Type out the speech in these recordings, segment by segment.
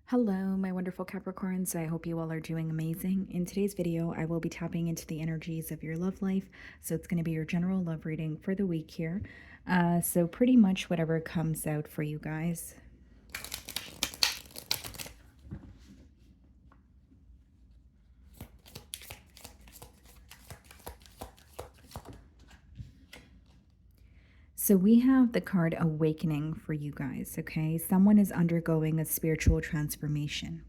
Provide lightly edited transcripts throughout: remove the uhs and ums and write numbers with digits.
Hello, my wonderful Capricorns. I hope you all are doing amazing. In today's video, I will be tapping into the energies of your love life. So it's going to be your general love reading for the week here. So pretty much whatever comes out for you guys. So we have the card Awakening for you guys, okay? Someone is undergoing a spiritual transformation.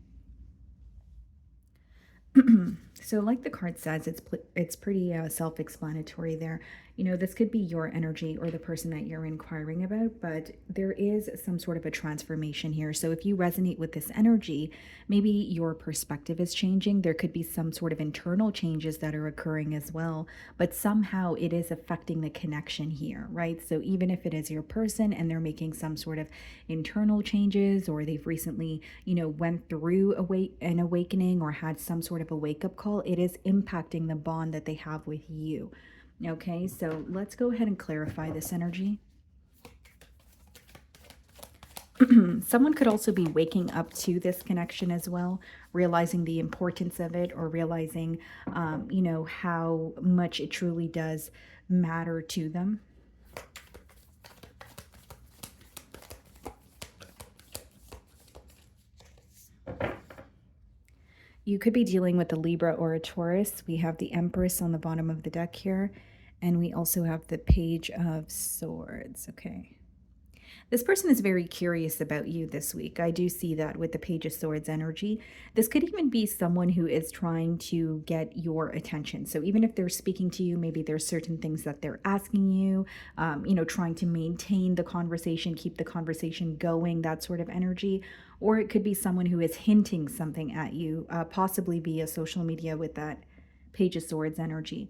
So like the card says, it's pretty self-explanatory there. You know, this could be your energy or the person that you're inquiring about, but there is some sort of a transformation here. So if you resonate with this energy, maybe your perspective is changing. There could be some sort of internal changes that are occurring as well, but somehow it is affecting the connection here, right? So even if it is your person and they're making some sort of internal changes, or they've recently, went through an awakening or had some sort of a wake-up call, it is impacting the bond that they have with you. Okay, so let's go ahead and clarify this energy. Someone could also be waking up to this connection as well, realizing the importance of it, or realizing, how much it truly does matter to them. You could be dealing with a Libra or a Taurus. We have the Empress on the bottom of the deck here, and we also have the Page of Swords. Okay. This person is very curious about you this week. I do see that with the Page of Swords energy. This could even be someone who is trying to get your attention. So even if they're speaking to you, maybe there's certain things that they're asking you, trying to maintain the conversation, keep the conversation going, that sort of energy. Or it could be someone who is hinting something at you, possibly via social media with that Page of Swords energy.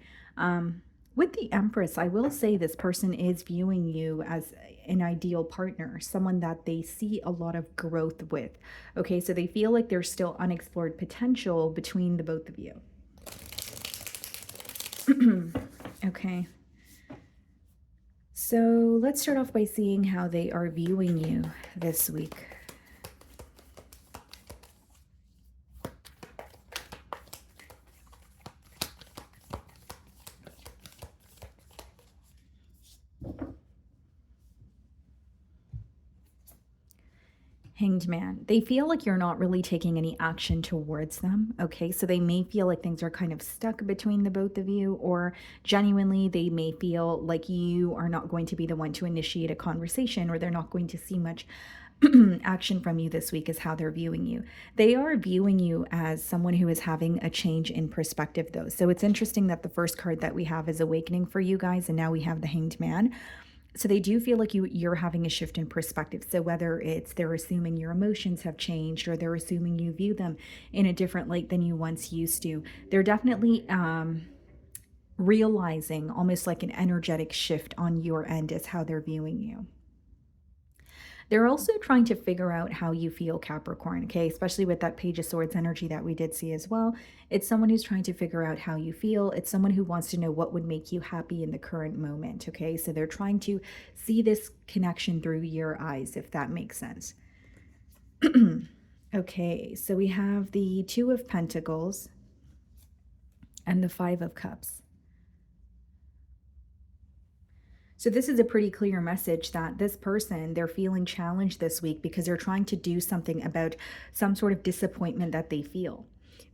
With the Empress, I will say this person is viewing you as an ideal partner, someone that they see a lot of growth with. Okay, so they feel like there's still unexplored potential between the both of you. Okay. So let's start off by seeing how they are viewing you this week. Hanged Man. They feel like you're not really taking any action towards them. Okay, so they may feel like things are kind of stuck between the both of you, or genuinely they may feel like you are not going to be the one to initiate a conversation, or they're not going to see much action from you this week, is how they're viewing you. They are viewing you as someone who is having a change in perspective, though. So it's interesting that the first card that we have is Awakening for you guys, and now we have the Hanged Man. So they do feel like you're having a shift in perspective. So whether it's they're assuming your emotions have changed, or they're assuming you view them in a different light than you once used to, they're definitely realizing almost like an energetic shift on your end is how they're viewing you. They're also trying to figure out how you feel, Capricorn, okay? Especially with that Page of Swords energy that we did see as well. It's someone who's trying to figure out how you feel. It's someone who wants to know what would make you happy in the current moment, okay? So they're trying to see this connection through your eyes, if that makes sense. Okay, so we have the Two of Pentacles and the Five of Cups. So this is a pretty clear message that this person, they're feeling challenged this week because they're trying to do something about some sort of disappointment that they feel.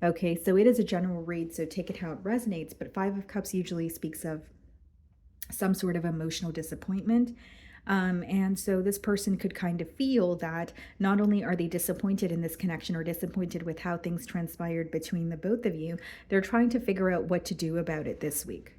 Okay, so it is a general read, so take it how it resonates, but Five of Cups usually speaks of some sort of emotional disappointment. And so this person could kind of feel that not only are they disappointed in this connection or disappointed with how things transpired between the both of you, they're trying to figure out what to do about it this week.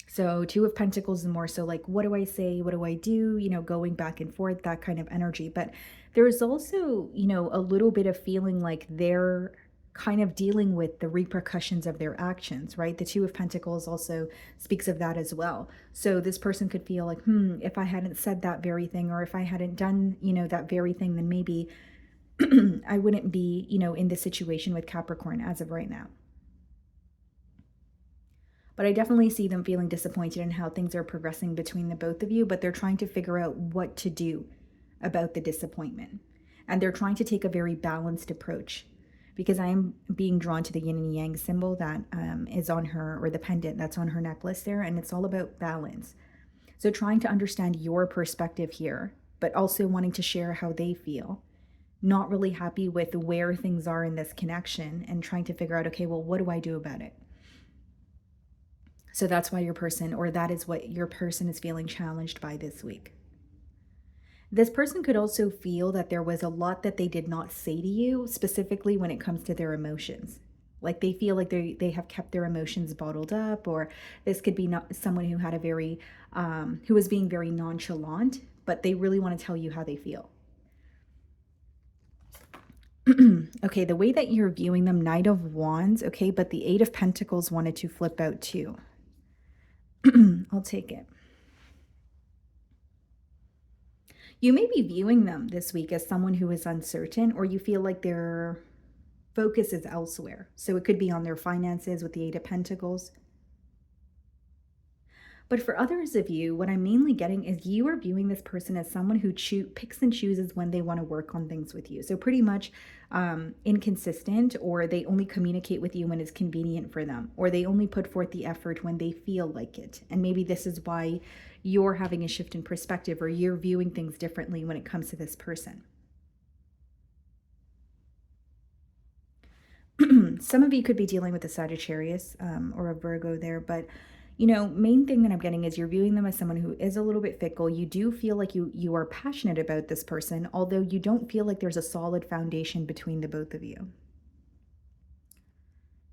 So Two of Pentacles is more so like, what do I say? What do I do? Going back and forth, that kind of energy. But there's also, a little bit of feeling like they're kind of dealing with the repercussions of their actions, right? The Two of Pentacles also speaks of that as well. So this person could feel like, if I hadn't said that very thing, or if I hadn't done, that very thing, then maybe I wouldn't be, in this situation with Capricorn as of right now. But I definitely see them feeling disappointed in how things are progressing between the both of you, but they're trying to figure out what to do about the disappointment. And they're trying to take a very balanced approach, because I am being drawn to the yin and yang symbol that is on her, or the pendant that's on her necklace there. And it's all about balance. So trying to understand your perspective here, but also wanting to share how they feel. Not really happy with where things are in this connection, and trying to figure out, okay, well, what do I do about it? So that's why your person, or that is what your person is feeling challenged by this week. This person could also feel that there was a lot that they did not say to you, specifically when it comes to their emotions. Like they feel like they have kept their emotions bottled up, or this could be not someone who had a very, who was being very nonchalant, but they really want to tell you how they feel. Okay, the way that you're viewing them, Knight of Wands, okay, but the Eight of Pentacles wanted to flip out too. I'll take it. You may be viewing them this week as someone who is uncertain, or you feel like their focus is elsewhere. So it could be on their finances with the Eight of Pentacles. But for others of you, what I'm mainly getting is you are viewing this person as someone who picks and chooses when they want to work on things with you. So pretty much inconsistent, or they only communicate with you when it's convenient for them, or they only put forth the effort when they feel like it. And maybe this is why you're having a shift in perspective, or you're viewing things differently when it comes to this person. Some of you could be dealing with a Sagittarius or a Virgo there, but main thing that I'm getting is you're viewing them as someone who is a little bit fickle. You do feel like you are passionate about this person, although you don't feel like there's a solid foundation between the both of you.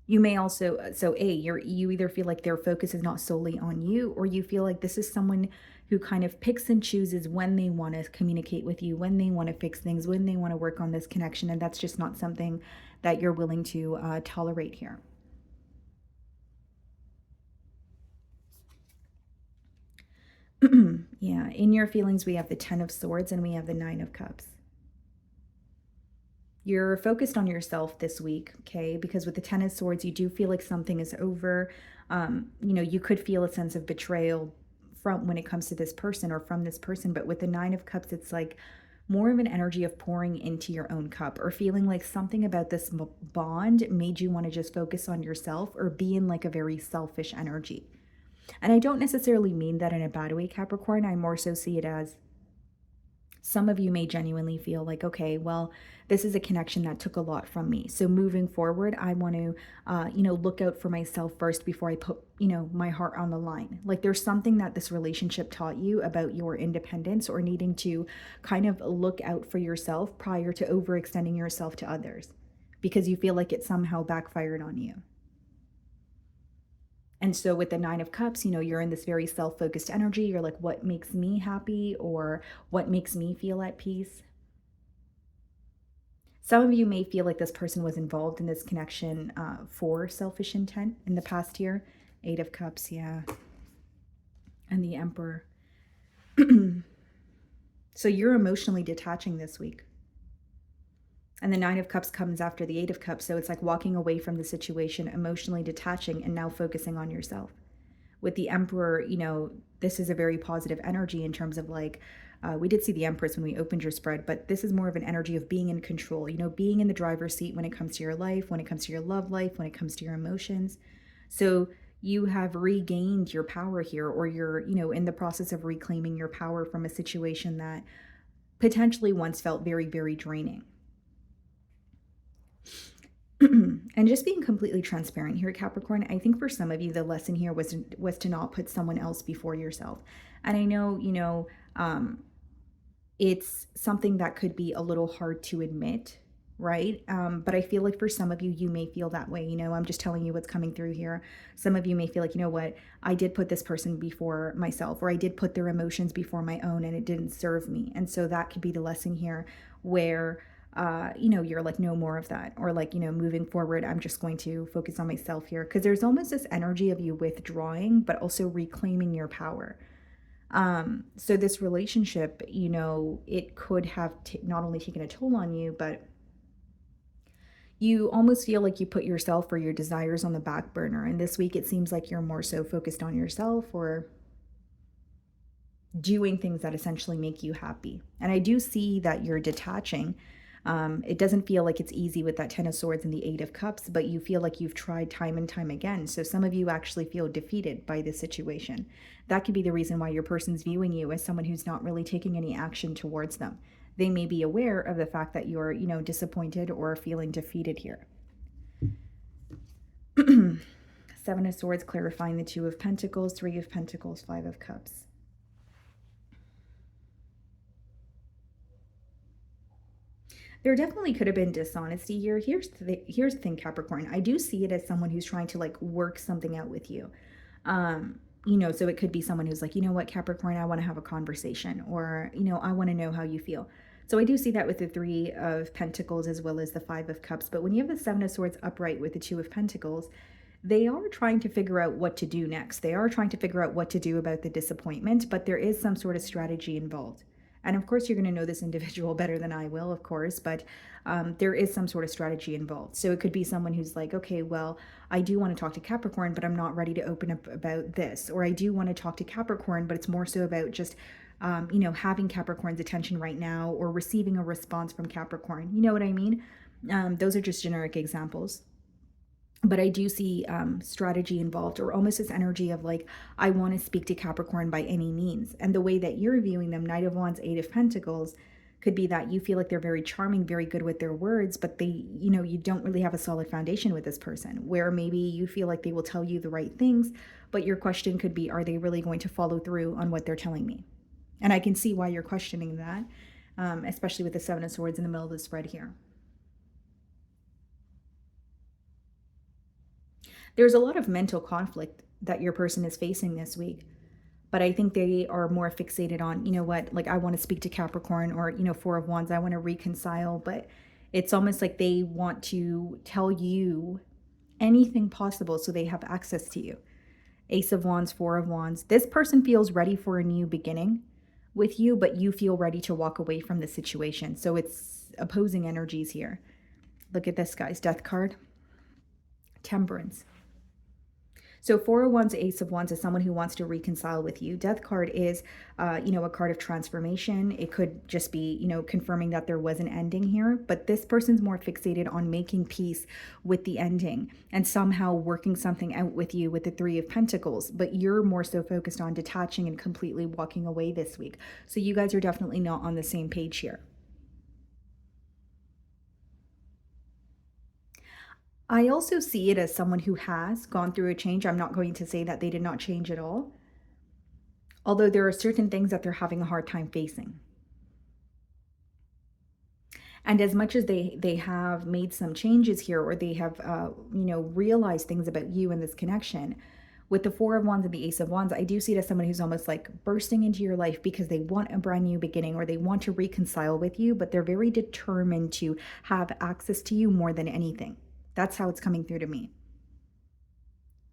You may also, you either feel like their focus is not solely on you, or you feel like this is someone who kind of picks and chooses when they want to communicate with you, when they want to fix things, when they want to work on this connection. And that's just not something that you're willing to tolerate here. Yeah, in your feelings, we have the Ten of Swords and we have the Nine of Cups. You're focused on yourself this week, okay? Because with the Ten of Swords, you do feel like something is over. You could feel a sense of betrayal from when it comes to this person, or from this person. But with the Nine of Cups, it's like more of an energy of pouring into your own cup, or feeling like something about this bond made you want to just focus on yourself, or be in like a very selfish energy. And I don't necessarily mean that in a bad way, Capricorn. I more so see it as some of you may genuinely feel like, okay, well, this is a connection that took a lot from me. So moving forward, I want to, look out for myself first before I put, my heart on the line. Like there's something that this relationship taught you about your independence, or needing to kind of look out for yourself prior to overextending yourself to others, because you feel like it somehow backfired on you. And so with the Nine of Cups, you're in this very self-focused energy. You're like, what makes me happy, or what makes me feel at peace? Some of you may feel like this person was involved in this connection for selfish intent in the past year. Eight of Cups, yeah. And the Emperor. So you're emotionally detaching this week. And the Nine of Cups comes after the Eight of Cups. So it's like walking away from the situation, emotionally detaching, and now focusing on yourself. With the Emperor, this is a very positive energy in terms of like, we did see the Empress when we opened your spread, but this is more of an energy of being in control, being in the driver's seat when it comes to your life, when it comes to your love life, when it comes to your emotions. So you have regained your power here, or you're, in the process of reclaiming your power from a situation that potentially once felt very, very draining. And just being completely transparent here, Capricorn, I think for some of you, the lesson here was to not put someone else before yourself. And I know, it's something that could be a little hard to admit, right? But I feel like for some of you, you may feel that way. I'm just telling you what's coming through here. Some of you may feel like, what, I did put this person before myself, or I did put their emotions before my own, and it didn't serve me. And so that could be the lesson here, where you're like, no more of that, or like, moving forward, I'm just going to focus on myself here, because there's almost this energy of you withdrawing, but also reclaiming your power. So this relationship, it could have not only taken a toll on you, but you almost feel like you put yourself or your desires on the back burner. And this week, it seems like you're more so focused on yourself, or doing things that essentially make you happy. And I do see that you're detaching It doesn't feel like it's easy with that Ten of Swords and the Eight of Cups, but you feel like you've tried time and time again. So some of you actually feel defeated by this situation. That could be the reason why your person's viewing you as someone who's not really taking any action towards them. They may be aware of the fact that you're, disappointed or feeling defeated here. Seven of Swords clarifying the Two of Pentacles, Three of Pentacles, Five of Cups. There definitely could have been dishonesty here. Here's the thing, Capricorn. I do see it as someone who's trying to like work something out with you. So it could be someone who's like, you know what, Capricorn, I want to have a conversation, or, I want to know how you feel. So I do see that with the Three of Pentacles as well as the Five of Cups. But when you have the Seven of Swords upright with the Two of Pentacles, they are trying to figure out what to do next. They are trying to figure out what to do about the disappointment, but there is some sort of strategy involved. And of course, you're going to know this individual better than I will, of course, but there is some sort of strategy involved. So it could be someone who's like, okay, well, I do want to talk to Capricorn, but I'm not ready to open up about this. Or I do want to talk to Capricorn, but it's more so about just, having Capricorn's attention right now, or receiving a response from Capricorn. You know what I mean? Those are just generic examples. But I do see strategy involved, or almost this energy of like, I want to speak to Capricorn by any means. And the way that you're viewing them, Knight of Wands, Eight of Pentacles, could be that you feel like they're very charming, very good with their words, but they, you don't really have a solid foundation with this person, where maybe you feel like they will tell you the right things, but your question could be, are they really going to follow through on what they're telling me? And I can see why you're questioning that, especially with the Seven of Swords in the middle of the spread here. There's a lot of mental conflict that your person is facing this week, but I think they are more fixated on, you know what, like I want to speak to Capricorn, or, Four of Wands, I want to reconcile, but it's almost like they want to tell you anything possible so they have access to you. Ace of Wands, Four of Wands. This person feels ready for a new beginning with you, but you feel ready to walk away from the situation. So it's opposing energies here. Look at this, guys. Death card. Temperance. So Four of Wands, Ace of Wands is someone who wants to reconcile with you. Death card is, a card of transformation. It could just be, confirming that there was an ending here. But this person's more fixated on making peace with the ending and somehow working something out with you with the Three of Pentacles. But you're more so focused on detaching and completely walking away this week. So you guys are definitely not on the same page here. I also see it as someone who has gone through a change. I'm not going to say that they did not change at all, although there are certain things that they're having a hard time facing. And as much as they have made some changes here, or they have, realized things about you and this connection, with the Four of Wands and the Ace of Wands, I do see it as someone who's almost like bursting into your life because they want a brand new beginning, or they want to reconcile with you, but they're very determined to have access to you more than anything. That's how it's coming through to me.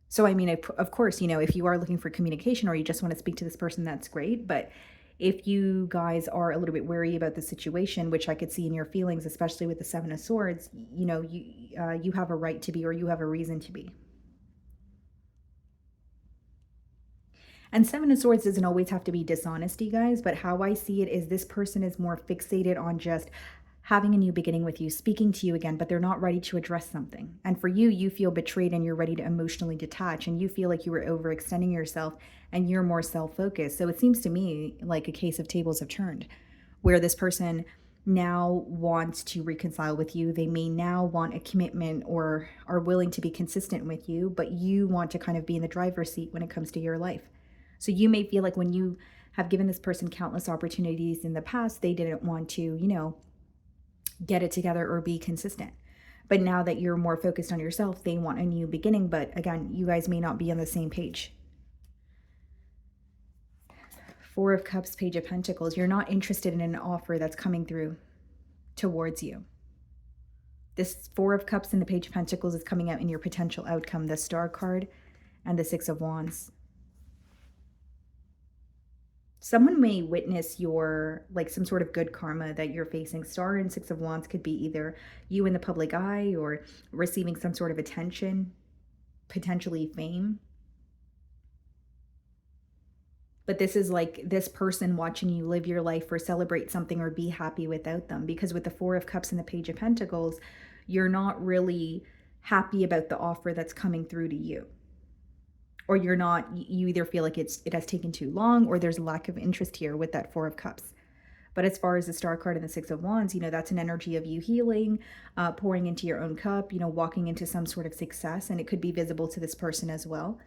So, I mean, of course, if you are looking for communication, or you just want to speak to this person, that's great. But if you guys are a little bit wary about the situation, which I could see in your feelings, especially with the Seven of Swords, you have a right to be, or you have a reason to be. And Seven of Swords doesn't always have to be dishonesty, guys, but how I see it is this person is more fixated on just having a new beginning with you, speaking to you again, but they're not ready to address something. And for you, you feel betrayed and you're ready to emotionally detach, and you feel like you were overextending yourself and you're more self-focused. So it seems to me like a case of tables have turned, where this person now wants to reconcile with you. They may now want a commitment, or are willing to be consistent with you, but you want to kind of be in the driver's seat when it comes to your life. So you may feel like when you have given this person countless opportunities in the past, they didn't want to, get it together or be consistent. But now that you're more focused on yourself, they want a new beginning. But again, you guys may not be on the same page. Four of Cups, Page of Pentacles. You're not interested in an offer that's coming through towards you. This Four of Cups and the Page of Pentacles is coming out in your potential outcome, the Star card and the Six of Wands. Someone may witness your, like, some sort of good karma that you're facing. Star and Six of Wands could be either you in the public eye, or receiving some sort of attention, potentially fame. But this is like this person watching you live your life or celebrate something or be happy without them. Because with the Four of Cups and the Page of Pentacles, you're not really happy about the offer that's coming through to you. Or you're not, you either feel like it has taken too long, or there's a lack of interest here with that Four of Cups. But as far as the Star card and the Six of Wands, that's an energy of you healing, pouring into your own cup, walking into some sort of success, and it could be visible to this person as well.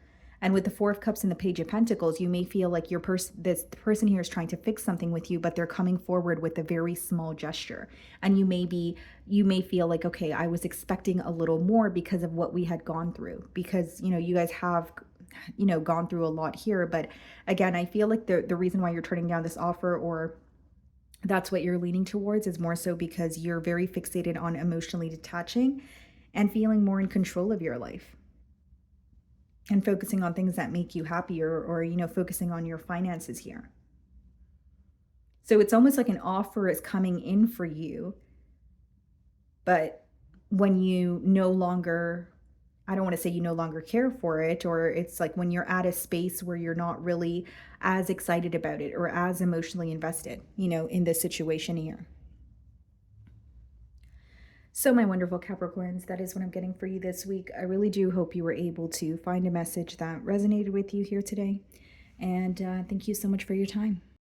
And with the Four of Cups and the Page of Pentacles, you may feel like this person here is trying to fix something with you, but they're coming forward with a very small gesture. And you may feel like, okay, I was expecting a little more because of what we had gone through, because you guys have gone through a lot here. But again, I feel like the reason why you're turning down this offer, or that's what you're leaning towards, is more so because you're very fixated on emotionally detaching and feeling more in control of your life and focusing on things that make you happier, or focusing on your finances here. So it's almost like an offer is coming in for you, but when you no longer, I don't want to say you no longer care for it, or it's like when you're at a space where you're not really as excited about it or as emotionally invested, in this situation here. So, my wonderful Capricorns, that is what I'm getting for you this week. I really do hope you were able to find a message that resonated with you here today. And thank you so much for your time.